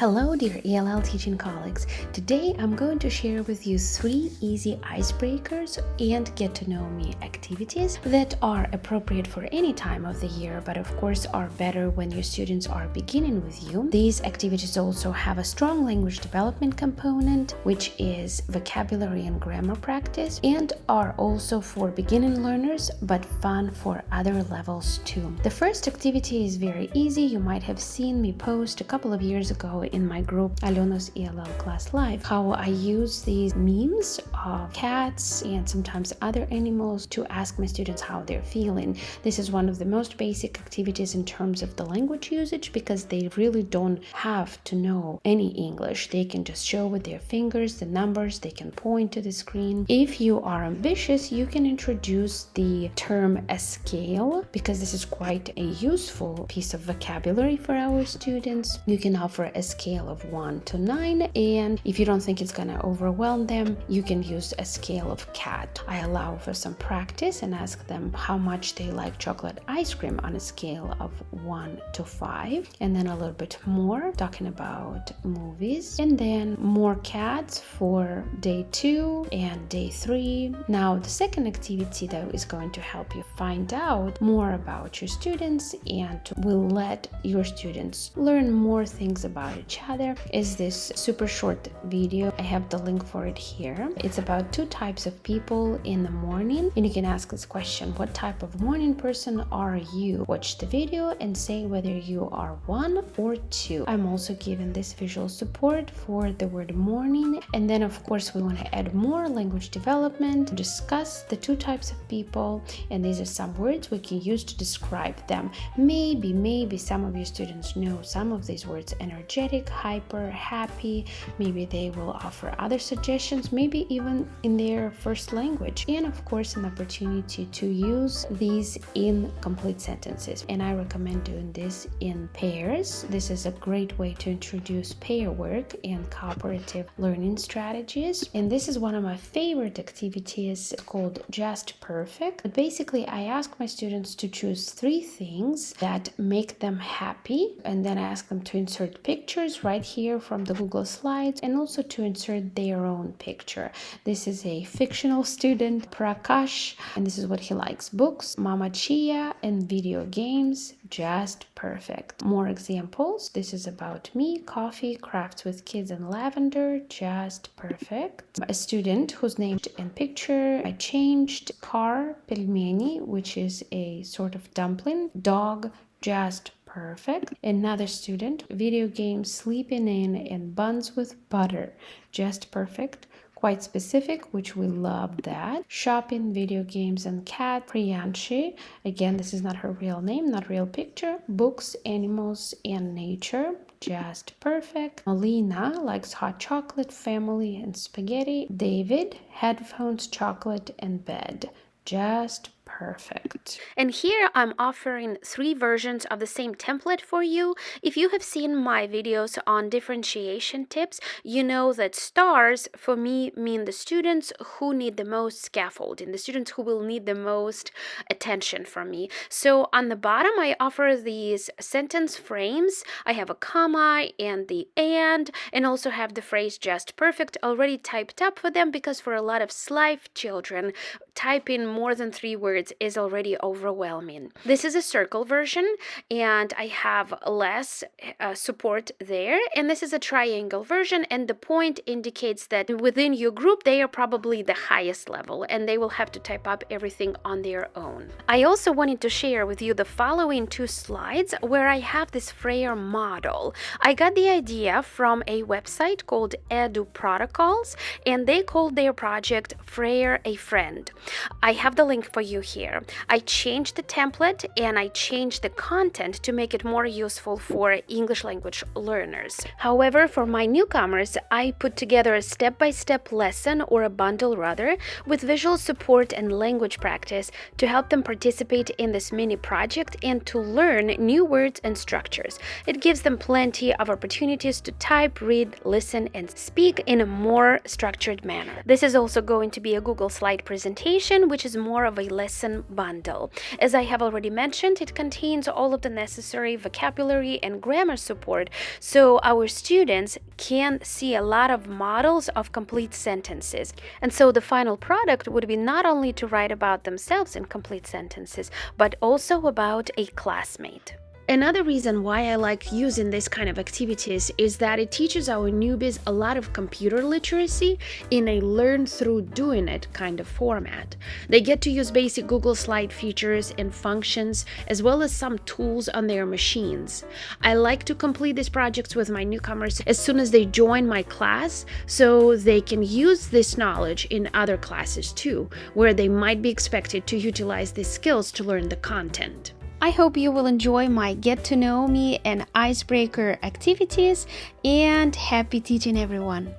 Hello dear ELL teaching colleagues. Today I'm going to share with you 3 easy icebreakers and get to know me activities that are appropriate for any time of the year, but of course are better when your students are beginning with you. These activities also have a strong language development component, which is vocabulary and grammar practice, and are also for beginning learners but fun for other levels too. The first activity is very easy. You might have seen me post a couple of years ago in my group Alona's ELL Class Live how I use these memes of cats and sometimes other animals to ask my students how they're feeling. This is one of the most basic activities in terms of the language usage because they really don't have to know any English. They can just show with their fingers the numbers, they can point to the screen. If you are ambitious, you can introduce the term a scale because this is quite a useful piece of vocabulary for our students. You can offer a scale of 1 to 9, and if you don't think it's gonna overwhelm them, you can use a scale of cat. I allow for some practice and ask them how much they like chocolate ice cream on a scale of 1 to 5, and then a little bit more talking about movies, and then more cats for day 2 and day 3. Now the second activity that is going to help you find out more about your students and will let your students learn more things about each other is this super short video. I have the link for it here. It's about 2 types of people in the morning, and you can ask this question: what type of morning person are you? Watch the video and say whether you are 1 or 2. I'm also giving this visual support for the word morning, and then of course we want to add more language development, discuss the 2 types of people, and these are some words we can use to describe them. Maybe some of your students know some of these words: energetic, hyper, happy. Maybe they will offer other suggestions, maybe even in their first language, and of course an opportunity to use these in complete sentences. And I recommend doing this in pairs. This is a great way to introduce pair work and cooperative learning strategies, and this is one of my favorite activities called Just Perfect. But basically I ask my students to choose 3 things that make them happy, and then I ask them to insert pictures right here from the Google Slides, and also to insert their own picture. This is a fictional student, Prakash, and this is what he likes: books, Mama Chia, and video games. Just perfect. More examples. This is about me: coffee, crafts with kids, and lavender. Just perfect. A student whose name and picture I changed: car, pelmeni, which is a sort of dumpling, dog. Just perfect. Another student: video games, sleeping in, and buns with butter. Just perfect. Quite specific, which we love that. Shopping, video games, and cat. Priyanshi, again this is not her real name, not real picture. Books, animals, and nature. Just perfect. Alina likes hot chocolate, family, and spaghetti. David, headphones, chocolate, and bed. Just perfect. And here I'm offering 3 versions of the same template for you. If you have seen my videos on differentiation tips, you know that stars for me mean the students who need the most scaffolding, the students who will need the most attention from me. So on the bottom I offer these sentence frames. I have a comma and the and also have the phrase just perfect already typed up for them, because for a lot of SLIFE children, typing more than 3 words is already overwhelming. This is a circle version, and I have less support there, and this is a triangle version, and the point indicates that within your group they are probably the highest level and they will have to type up everything on their own. I also wanted to share with you the following 2 slides where I have this Frayer model. I got the idea from a website called Edu Protocols, and they called their project Frayer a Friend. I have the link for you here. I changed the template and I changed the content to make it more useful for English language learners. However, for my newcomers, I put together a step-by-step lesson, or a bundle rather, with visual support and language practice to help them participate in this mini project and to learn new words and structures. It gives them plenty of opportunities to type, read, listen, and speak in a more structured manner. This is also going to be a Google slide presentation presentation, which is more of a lesson bundle. As I have already mentioned, it contains all of the necessary vocabulary and grammar support, so our students can see a lot of models of complete sentences. And so the final product would be not only to write about themselves in complete sentences, but also about a classmate. Another reason why I like using this kind of activities is that it teaches our newbies a lot of computer literacy in a learn through doing it kind of format. They get to use basic Google Slide features and functions, as well as some tools on their machines. I like to complete these projects with my newcomers as soon as they join my class, so they can use this knowledge in other classes too, where they might be expected to utilize these skills to learn the content. I hope you will enjoy my Get to Know Me and Icebreaker activities, and happy teaching, everyone!